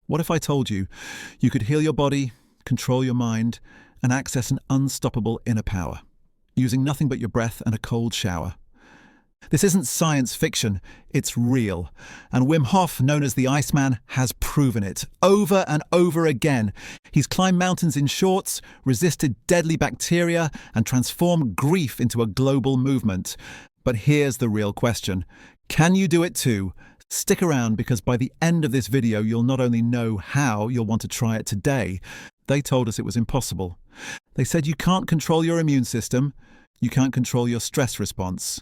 What if I told you you could heal your body, control your mind, and access an unstoppable inner power, using nothing but your breath and a cold shower? This isn't science fiction, it's real. And Wim Hof, known as the Iceman, has proven it over and over again. He's climbed mountains in shorts, resisted deadly bacteria, and transformed grief into a global movement. But here's the real question. Can you do it too? Stick around, because by the end of this video, you'll not only know how, you'll want to try it today. They told us it was impossible. They said you can't control your immune system, you can't control your stress response,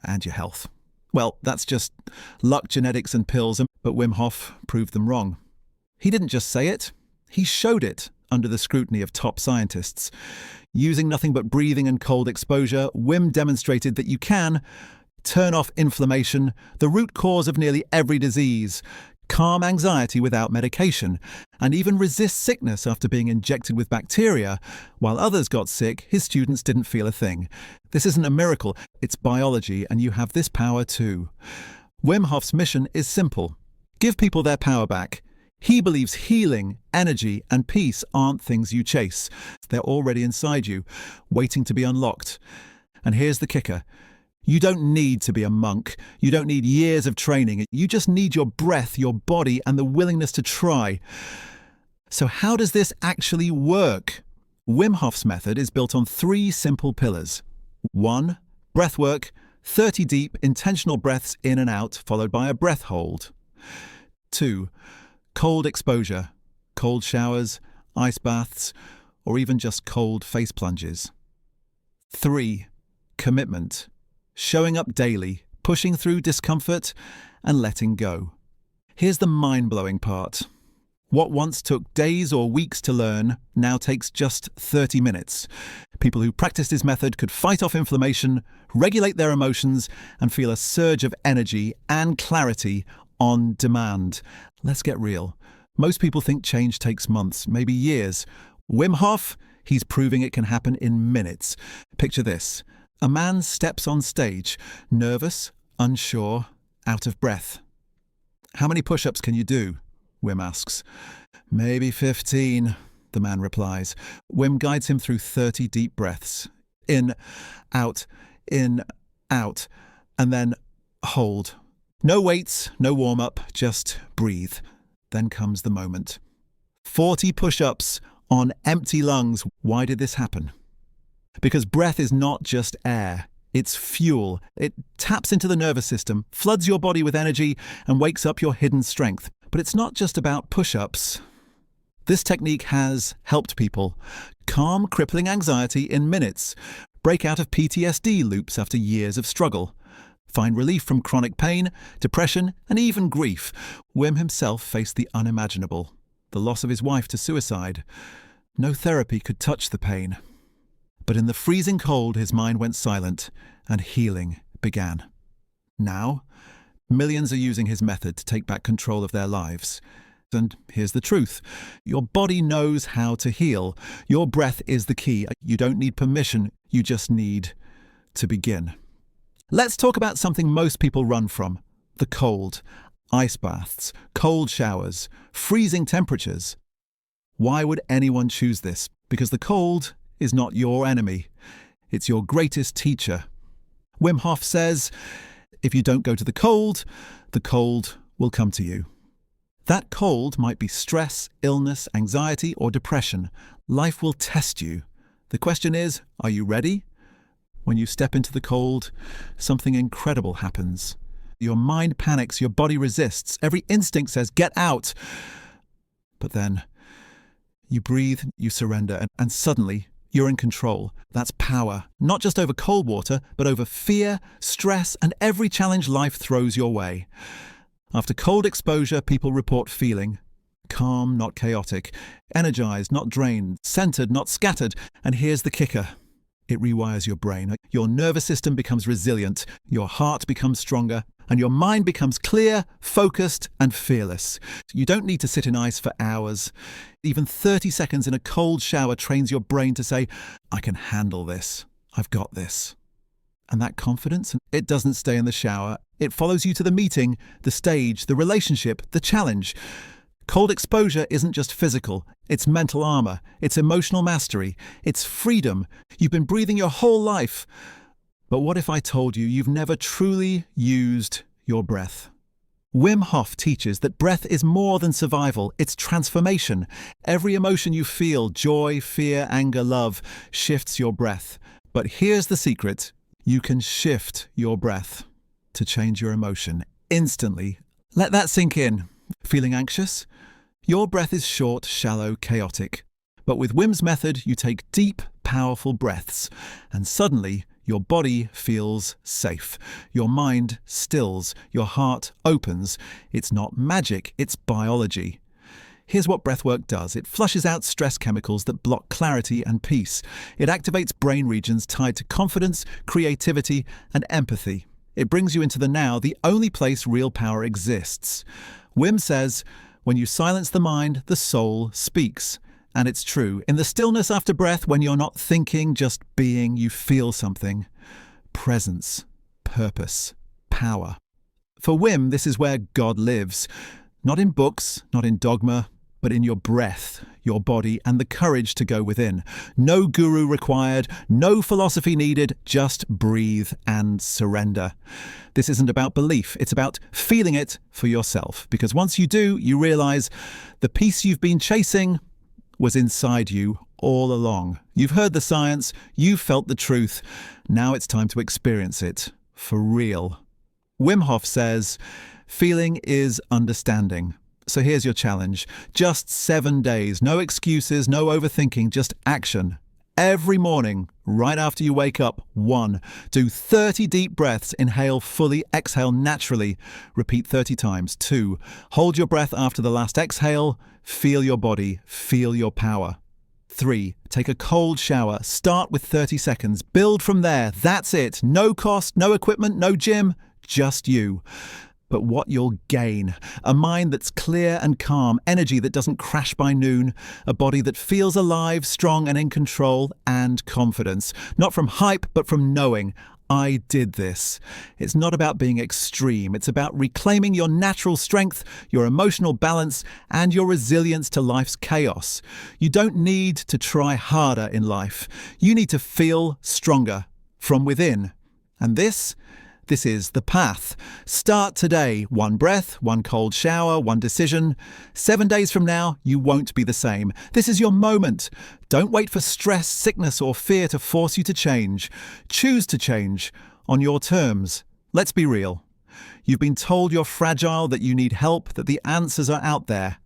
and your health. Well, that's just luck, genetics, and pills, but Wim Hof proved them wrong. He didn't just say it, he showed it under the scrutiny of top scientists. Using nothing but breathing and cold exposure, Wim demonstrated that you can turn off inflammation, the root cause of nearly every disease, calm anxiety without medication, and even resist sickness after being injected with bacteria. While others got sick, his students didn't feel a thing. This isn't a miracle, it's biology, and you have this power too. Wim Hof's mission is simple: give people their power back. He believes healing, energy, and peace aren't things you chase. They're already inside you, waiting to be unlocked. And here's the kicker. You don't need to be a monk. You don't need years of training. You just need your breath, your body, and the willingness to try. So how does this actually work? Wim Hof's method is built on 3 simple pillars. 1. Breathwork, 30 deep, intentional breaths in and out, followed by a breath hold. 2. Cold exposure, cold showers, ice baths, or even just cold face plunges. 3. Commitment. Showing up daily, pushing through discomfort, and letting go. Here's the mind-blowing part. What once took days or weeks to learn now takes just 30 minutes. People who practiced his method could fight off inflammation, regulate their emotions, and feel a surge of energy and clarity on demand. Let's get real. Most people think change takes months, maybe years. Wim Hof, he's proving it can happen in minutes. Picture this. A man steps on stage, nervous, unsure, out of breath. "How many push-ups can you do?" Wim asks. "Maybe 15, the man replies. Wim guides him through 30 deep breaths. In, out, and then hold. No weights, no warm-up, just breathe. Then comes the moment. 40 push-ups on empty lungs. Why did this happen? Because breath is not just air, it's fuel. It taps into the nervous system, floods your body with energy, and wakes up your hidden strength. But it's not just about push-ups. This technique has helped people calm crippling anxiety in minutes, break out of PTSD loops after years of struggle, find relief from chronic pain, depression, and even grief. Wim himself faced the unimaginable, the loss of his wife to suicide. No therapy could touch the pain. But in the freezing cold, his mind went silent, and healing began. Now, millions are using his method to take back control of their lives. And here's the truth. Your body knows how to heal. Your breath is the key. You don't need permission, you just need to begin. Let's talk about something most people run from: the cold. Ice baths, cold showers, freezing temperatures. Why would anyone choose this? Because the cold is not your enemy. It's your greatest teacher. Wim Hof says, if you don't go to the cold will come to you. That cold might be stress, illness, anxiety, or depression. Life will test you. The question is, are you ready? When you step into the cold, something incredible happens. Your mind panics, your body resists, every instinct says, get out. But then you breathe, you surrender, and suddenly you're in control. That's power, not just over cold water, but over fear, stress, and every challenge life throws your way. After cold exposure, people report feeling calm, not chaotic, energized, not drained, centered, not scattered. And here's the kicker. It rewires your brain. Your nervous system becomes resilient, your heart becomes stronger, and your mind becomes clear, focused, and fearless. You don't need to sit in ice for hours. Even 30 seconds in a cold shower trains your brain to say, I can handle this. I've got this. And that confidence, it doesn't stay in the shower. It follows you to the meeting, the stage, the relationship, the challenge. Cold exposure isn't just physical, it's mental armor, it's emotional mastery, it's freedom. You've been breathing your whole life. But what if I told you you've never truly used your breath? Wim Hof teaches that breath is more than survival, it's transformation. Every emotion you feel, joy, fear, anger, love, shifts your breath. But here's the secret: you can shift your breath to change your emotion instantly. Let that sink in. Feeling anxious? Your breath is short, shallow, chaotic. But with Wim's method, you take deep, powerful breaths, and suddenly your body feels safe. Your mind stills. Your heart opens. It's not magic, it's biology. Here's what breathwork does. It flushes out stress chemicals that block clarity and peace. It activates brain regions tied to confidence, creativity, and empathy. It brings you into the now, the only place real power exists. Wim says, when you silence the mind, the soul speaks. And it's true. In the stillness after breath, when you're not thinking, just being, you feel something. Presence, purpose, power. For Wim, this is where God lives. Not in books, not in dogma, but in your breath, your body, and the courage to go within. No guru required, no philosophy needed, just breathe and surrender. This isn't about belief, it's about feeling it for yourself. Because once you do, you realize the peace you've been chasing was inside you all along. You've heard the science, you've felt the truth. Now it's time to experience it for real. Wim Hof says, feeling is understanding. So here's your challenge. Just 7 days, no excuses, no overthinking, just action. Every morning, right after you wake up, 1. Do 30 deep breaths, inhale fully, exhale naturally. Repeat 30 times. 2. Hold your breath after the last exhale. Feel your body, feel your power. 3. Take a cold shower. Start with 30 seconds. Build from there. That's it. No cost, no equipment, no gym, just you. But what you'll gain: a mind that's clear and calm, energy that doesn't crash by noon, a body that feels alive, strong and in control, and confidence. Not from hype, but from knowing, I did this. It's not about being extreme. It's about reclaiming your natural strength, your emotional balance, and your resilience to life's chaos. You don't need to try harder in life. You need to feel stronger from within. And this is the path. Start today. 1 breath, 1 cold shower, 1 decision. 7 days from now, you won't be the same. This is your moment. Don't wait for stress, sickness, or fear to force you to change. Choose to change on your terms. Let's be real. You've been told you're fragile, that you need help, that the answers are out there.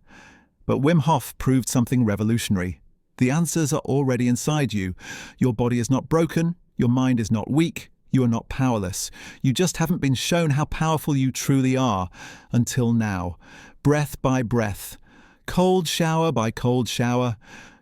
But Wim Hof proved something revolutionary. The answers are already inside you. Your body is not broken. Your mind is not weak. You are not powerless. You just haven't been shown how powerful you truly are until now. Breath by breath, cold shower by cold shower,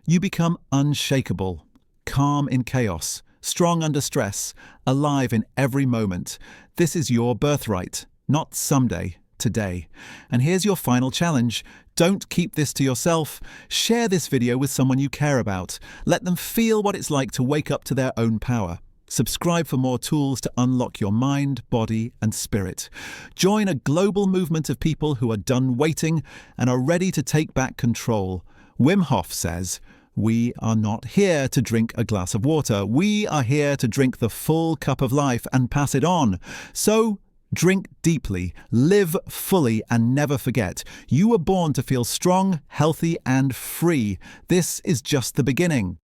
you become unshakable, calm in chaos, strong under stress, alive in every moment. This is your birthright, not someday, today. And here's your final challenge. Don't keep this to yourself. Share this video with someone you care about. Let them feel what it's like to wake up to their own power. Subscribe for more tools to unlock your mind, body, and spirit. Join a global movement of people who are done waiting and are ready to take back control. Wim Hof says, we are not here to drink a glass of water. We are here to drink the full cup of life and pass it on. So, drink deeply, live fully, and never forget. You were born to feel strong, healthy, and free. This is just the beginning.